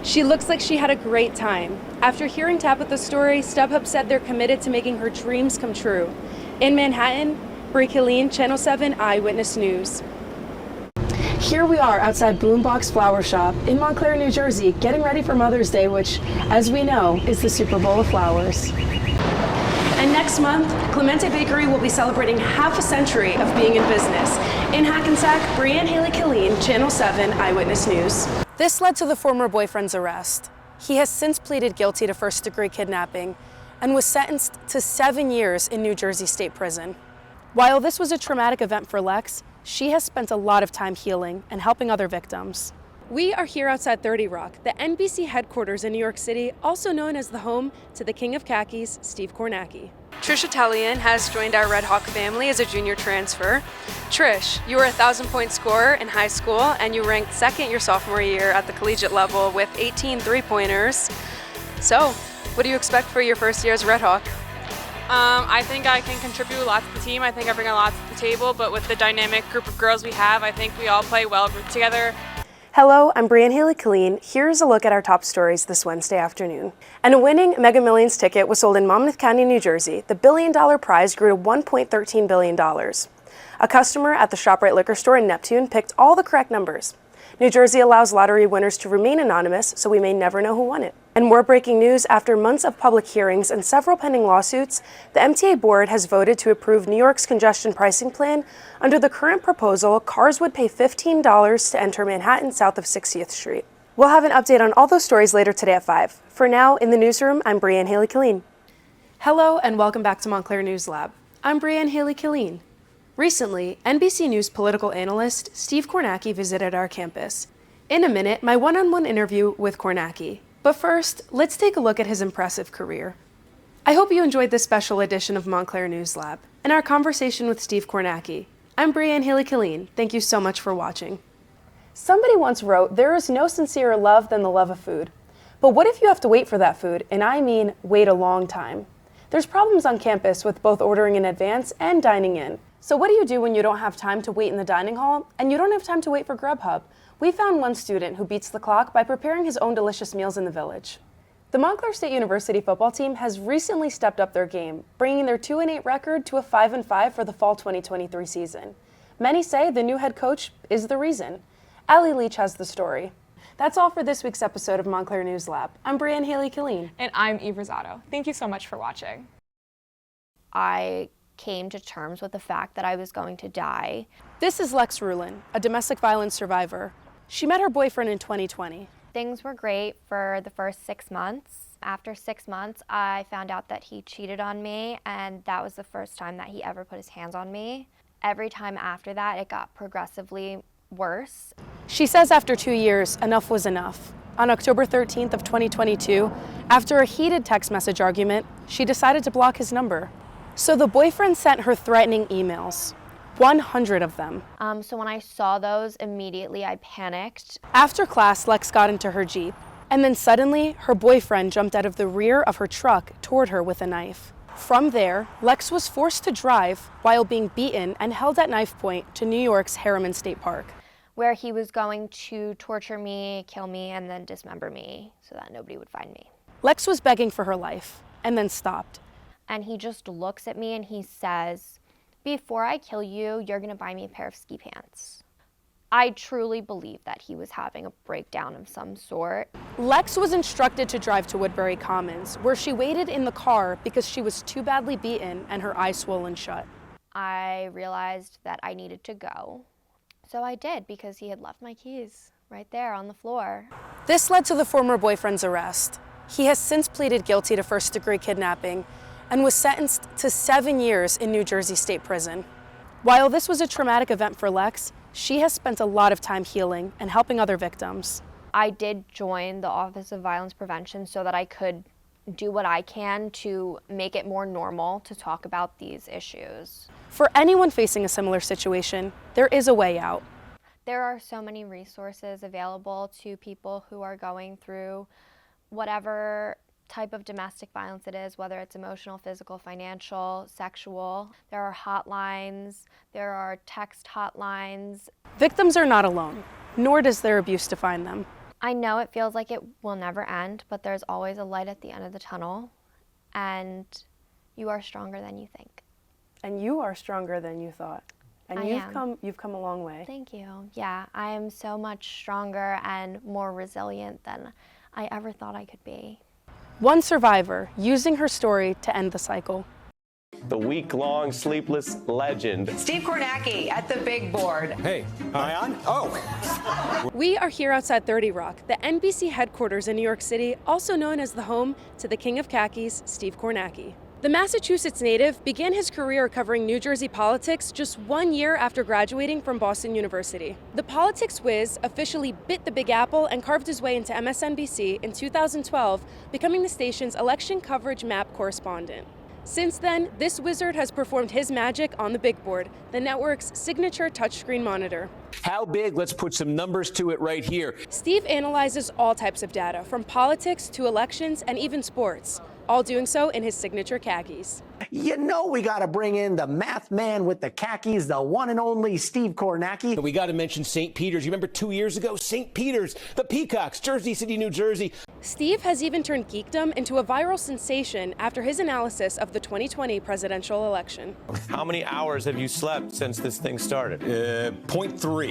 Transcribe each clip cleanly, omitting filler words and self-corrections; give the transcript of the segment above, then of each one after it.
She looks like she had a great time. After hearing Tabitha's story, StubHub said they're committed to making her dreams come true. In Manhattan, Brianne Killeen, Channel 7 Eyewitness News. Here we are outside Boombox Flower Shop in Montclair, New Jersey, getting ready for Mother's Day, which, as we know, is the Super Bowl of flowers. And next month, Clemente Bakery will be celebrating half a century of being in business. In Hackensack, Brianne Hailey Killeen, Channel 7 Eyewitness News. This led to the former boyfriend's arrest. He has since pleaded guilty to first-degree kidnapping and was sentenced to 7 years in New Jersey State Prison. While this was a traumatic event for Lex, she has spent a lot of time healing and helping other victims. We are here outside 30 Rock, the NBC headquarters in New York City, also known as the home to the King of Khakis, Steve Kornacki. Trish Italian has joined our Red Hawk family as a junior transfer. Trish, you were a 1,000-point scorer in high school, and you ranked second your sophomore year at the collegiate level with 18 three-pointers. So, what do you expect for your first year as Red Hawk? I think I can contribute a lot to the team. I think I bring a lot to the table, but with the dynamic group of girls we have, I think we all play well together. Hello, I'm Brianne Hailey Killeen. Here's a look at our top stories this Wednesday afternoon. And a winning Mega Millions ticket was sold in Monmouth County, New Jersey. The billion-dollar prize grew to $1.13 billion. A customer at the ShopRite liquor store in Neptune picked all the correct numbers. New Jersey allows lottery winners to remain anonymous, so we may never know who won it. And more breaking news, after months of public hearings and several pending lawsuits, the MTA board has voted to approve New York's congestion pricing plan. Under the current proposal, cars would pay $15 to enter Manhattan south of 60th Street. We'll have an update on all those stories later today at 5. For now, in the newsroom, I'm Brianne Hailey Killeen. Hello, and welcome back to Montclair News Lab. I'm Brianne Hailey Killeen. Recently, NBC News political analyst Steve Kornacki visited our campus. In a minute, my one-on-one interview with Kornacki. But first, let's take a look at his impressive career. I hope you enjoyed this special edition of Montclair News Lab and our conversation with Steve Kornacki. I'm Brianne Hailey Killeen. Thank you so much for watching. Somebody once wrote, "There is no sincerer love than the love of food." But what if you have to wait for that food, and I mean wait a long time? There's problems on campus with both ordering in advance and dining in. So what do you do when you don't have time to wait in the dining hall and you don't have time to wait for Grubhub? We found one student who beats the clock by preparing his own delicious meals in the village. The Montclair State University football team has recently stepped up their game, bringing their 2-8 record to a 5-5 for the fall 2023 season. Many say the new head coach is the reason. Allie Leach has the story. That's all for this week's episode of Montclair News Lab. I'm Brianne Hailey Killeen. And I'm Eve Rosado. Thank you so much for watching. I came to terms with the fact that I was going to die. This is Lex Rulin, a domestic violence survivor. She met her boyfriend in 2020. Things were great for the first 6 months. After 6 months, I found out that he cheated on me, and that was the first time that he ever put his hands on me. Every time after that, it got progressively worse. She says after 2 years, enough was enough. On October 13th of 2022, after a heated text message argument, she decided to block his number. So the boyfriend sent her threatening emails, 100 of them. So when I saw those, immediately I panicked. After class, Lex got into her Jeep, and then suddenly her boyfriend jumped out of the rear of her truck toward her with a knife. From there, Lex was forced to drive while being beaten and held at knife point to New York's Harriman State Park, where he was going to torture me, kill me, and then dismember me so that nobody would find me. Lex was begging for her life, and then stopped. And he just looks at me and he says, "Before I kill you, you're gonna buy me a pair of ski pants." I truly believe that he was having a breakdown of some sort. Lex was instructed to drive to Woodbury Commons, where she waited in the car because she was too badly beaten and her eyes swollen shut. I realized that I needed to go. So I did, because he had left my keys right there on the floor. This led to the former boyfriend's arrest. He has since pleaded guilty to first-degree kidnapping and was sentenced to 7 years in New Jersey State Prison. While this was a traumatic event for Lex, she has spent a lot of time healing and helping other victims. I did join the Office of Violence Prevention so that I could do what I can to make it more normal to talk about these issues. For anyone facing a similar situation, there is a way out. There are so many resources available to people who are going through whatever type of domestic violence it is, whether it's emotional, physical, financial, sexual. There are hotlines, there are text hotlines. Victims are not alone, nor does their abuse define them. I know it feels like it will never end, but there's always a light at the end of the tunnel, and you are stronger than you think. And you are stronger than you thought. And you've come a long way. Thank you. Yeah, I am so much stronger and more resilient than I ever thought I could be. One survivor using her story to end the cycle. The week-long sleepless legend. Steve Kornacki at the big board. Hey, am I on? Oh! We are here outside 30 Rock, the NBC headquarters in New York City, also known as the home to the king of khakis, Steve Kornacki. The Massachusetts native began his career covering New Jersey politics just 1 year after graduating from Boston University. The politics whiz officially bit the Big Apple and carved his way into MSNBC in 2012, becoming the station's election coverage map correspondent. Since then, this wizard has performed his magic on the big board, the network's signature touchscreen monitor. How big? Let's put some numbers to it right here. Steve analyzes all types of data, from politics to elections and even sports, all doing so in his signature khakis. You know we got to bring in the math man with the khakis, the one and only Steve Kornacki. We got to mention St. Peter's. You remember 2 years ago? St. Peter's, the Peacocks, Jersey City, New Jersey. Steve has even turned geekdom into a viral sensation after his analysis of the 2020 presidential election. How many hours have you slept since this thing started? 0.3.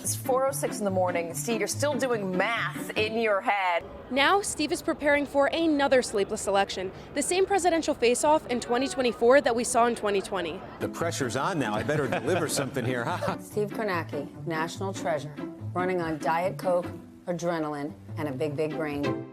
It's 4:06 in the morning. Steve, you're still doing math in your head. Now, Steve is preparing for another sleepless election, the same presidential face-off in 2024 that we saw in 2020. The pressure's on now. I better deliver something here, huh? Steve Kornacki, national treasure, running on Diet Coke, adrenaline, and a big, big brain.